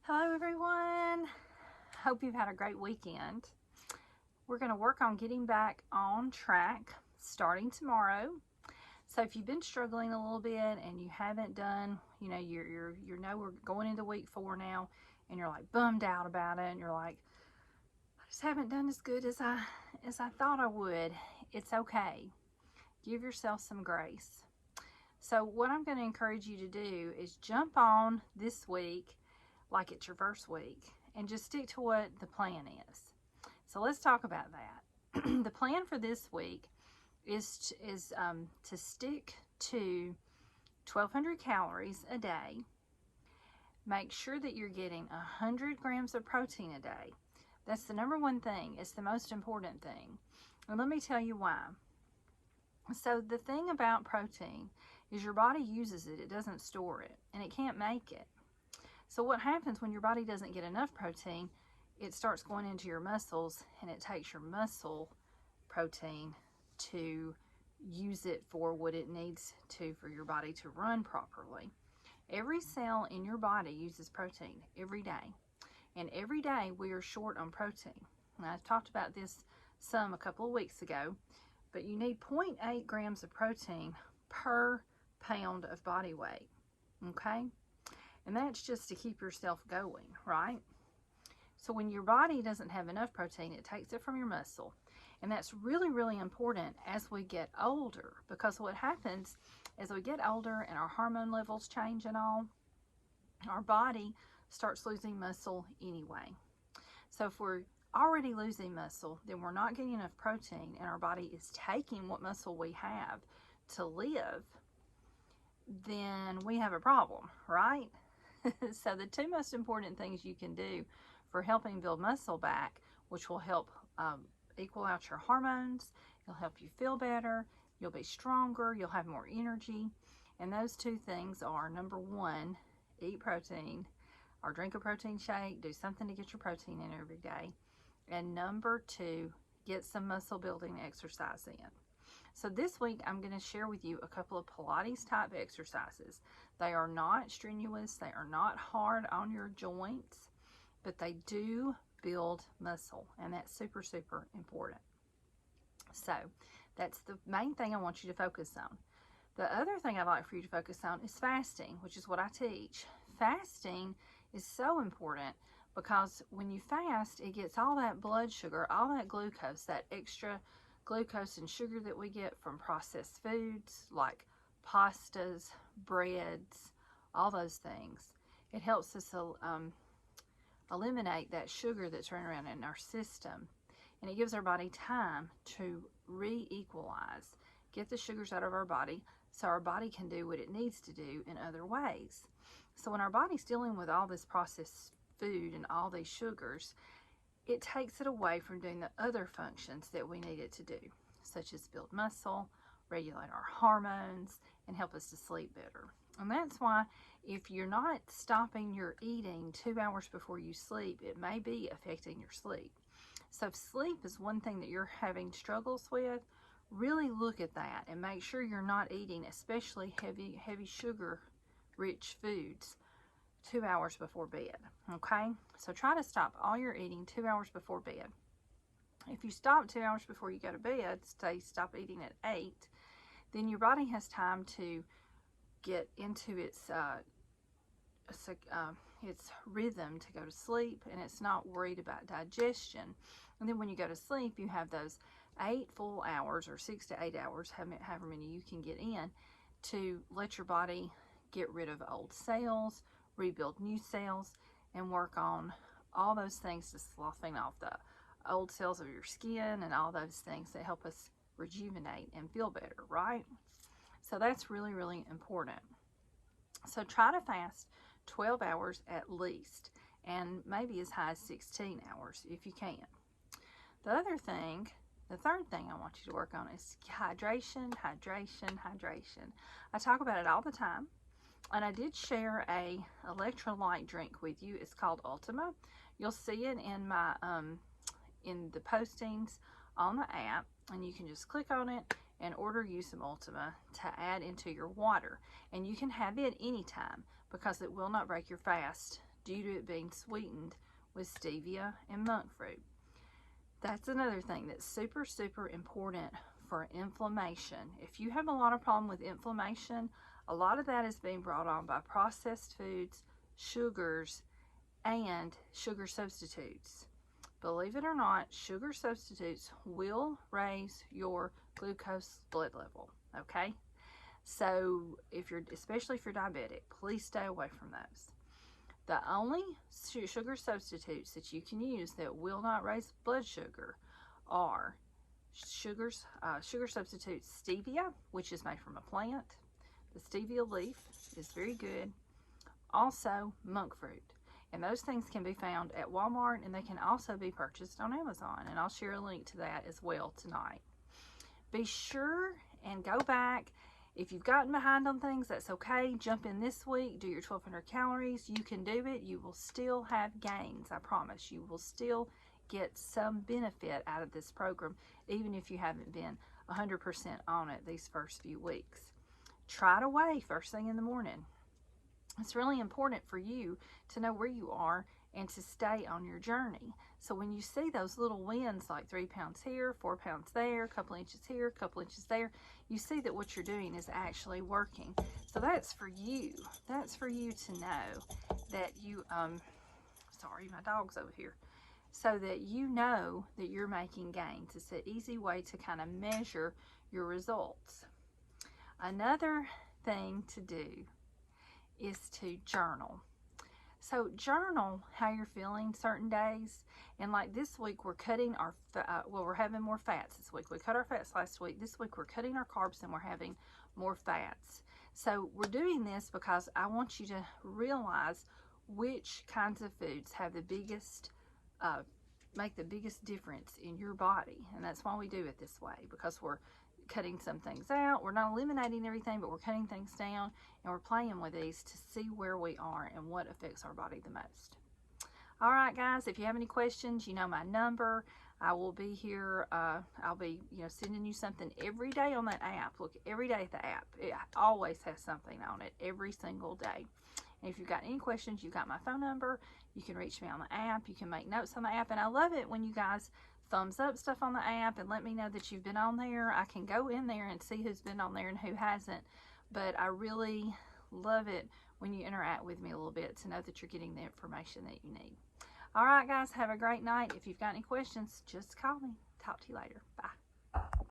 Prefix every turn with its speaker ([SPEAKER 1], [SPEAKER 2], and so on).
[SPEAKER 1] Hello everyone. Hope you've had a great weekend. We're going to work on getting back on track starting tomorrow. So if you've been struggling a little bit and you haven't done, we're going into week 4 now, and you're like bummed out about it, and you're like, I just haven't done as good as I thought I would. It's okay. Give yourself some grace. So what I'm going to encourage you to do is jump on this week like it's your first week and just stick to what the plan is. So let's talk about that. The plan for this week is to stick to 1,200 calories a day. Make sure that you're getting 100 grams of protein a day. That's the number one thing. It's the most important thing. And let me tell you why. So the thing about protein is your body uses it. It doesn't store it, and it can't make it. So what happens when your body doesn't get enough protein, it starts going into your muscles, and it takes your muscle protein to use it for what it needs to for your body to run properly. Every cell in your body uses protein every day, and every day we are short on protein. And I talked about this some a couple of weeks ago, but you need 0.8 grams of protein per pound of body weight, okay? And that's just to keep yourself going, right? So when your body doesn't have enough protein, it takes it from your muscle. And that's really, really important as we get older, because what happens as we get older and our hormone levels change and all, our body starts losing muscle anyway. So if we're already losing muscle, then we're not getting enough protein, and our body is taking what muscle we have to live, then we have a problem, right? So the two most important things you can do for helping build muscle back, which will help equal out your hormones, it'll help you feel better, you'll be stronger, you'll have more energy, and those two things are, number one, eat protein or drink a protein shake, do something to get your protein in every day, and number two, get some muscle building exercise in. So this week I'm going to share with you a couple of Pilates type exercises. They are not strenuous, they are not hard on your joints, but they do build muscle, and that's super, super important. So that's the main thing I want you to focus on. The other thing I'd like for you to focus on is fasting, which is what I teach. Fasting is so important because when you fast, it gets all that blood sugar, all that glucose, that extra glucose and sugar that we get from processed foods like pastas, breads, all those things. It helps us eliminate that sugar that's running around in our system, and it gives our body time to re-equalize, get the sugars out of our body so our body can do what it needs to do in other ways. So when our body's dealing with all this processed food and all these sugars, it takes it away from doing the other functions that we need it to do, such as build muscle, regulate our hormones, and help us to sleep better. And that's why if you're not stopping your eating 2 hours before you sleep, it may be affecting your sleep. So if sleep is one thing that you're having struggles with, really look at that and make sure you're not eating, especially heavy sugar rich foods, 2 hours before bed, okay? So try to stop all your eating 2 hours before bed. If you stop 2 hours before you go to bed, say stop eating at 8, then your body has time to get into its rhythm to go to sleep, and it's not worried about digestion. And then when you go to sleep, you have those 8 full hours, or 6 to 8 hours, however many you can get in, to let your body get rid of old cells, rebuild new cells, and work on all those things to sloughing off the old cells of your skin and all those things that help us rejuvenate and feel better, right? So that's really, really important. So try to fast 12 hours at least, and maybe as high as 16 hours if you can. The third thing I want you to work on is hydration, hydration, hydration. I talk about it all the time. And I did share a electrolyte drink with you. It's called Ultima. You'll see it in my in the postings on the app, and you can just click on it and order you some Ultima to add into your water. And you can have it anytime because it will not break your fast due to it being sweetened with stevia and monk fruit. That's another thing that's super, super important for inflammation. If you have a lot of problem with inflammation, a lot of that is being brought on by processed foods, sugars, and sugar substitutes. Believe it or not, sugar substitutes will raise your glucose blood level, okay? So especially if you're diabetic, please stay away from those. The only sugar substitutes that you can use that will not raise blood sugar are sugar substitutes stevia, which is made from a plant. The stevia leaf is very good. Also, monk fruit. And those things can be found at Walmart, and they can also be purchased on Amazon. And I'll share a link to that as well tonight. Be sure and go back. If you've gotten behind on things, that's okay. Jump in this week. Do your 1,200 calories. You can do it. You will still have gains. I promise. You will still get some benefit out of this program, even if you haven't been 100% on it these first few weeks. Try it away first thing in the morning. It's really important for you to know where you are and to stay on your journey. So when you see those little wins, like 3 pounds here, 4 pounds there, a couple inches here, a couple inches there, you see that what you're doing is actually working. So that's for you. That's for you to know that you, sorry, my dog's over here. So that you know that you're making gains. It's an easy way to kind of measure your results. Another thing to do is to journal. So journal how you're feeling certain days. And like this week, we're cutting our, we're having more fats this week. We cut our fats last week. This week, we're cutting our carbs and we're having more fats. So we're doing this because I want you to realize which kinds of foods have the biggest, make the biggest difference in your body. And that's why we do it this way, because we're cutting some things out. We're not eliminating everything, but we're cutting things down, and we're playing with these to see where we are and what affects our body the most. All right, guys, if you have any questions, you know my number. I will be here. I'll be, sending you something every day on that app. Look, every day at the app. It always has something on it every single day. And if you've got any questions, you've got my phone number. You can reach me on the app. You can make notes on the app. And I love it when you guys thumbs up stuff on the app and let me know that you've been on there. I can go in there and see who's been on there and who hasn't. But I really love it when you interact with me a little bit to know that you're getting the information that you need. All right, guys, have a great night. If you've got any questions, just call me. Talk to you later. Bye.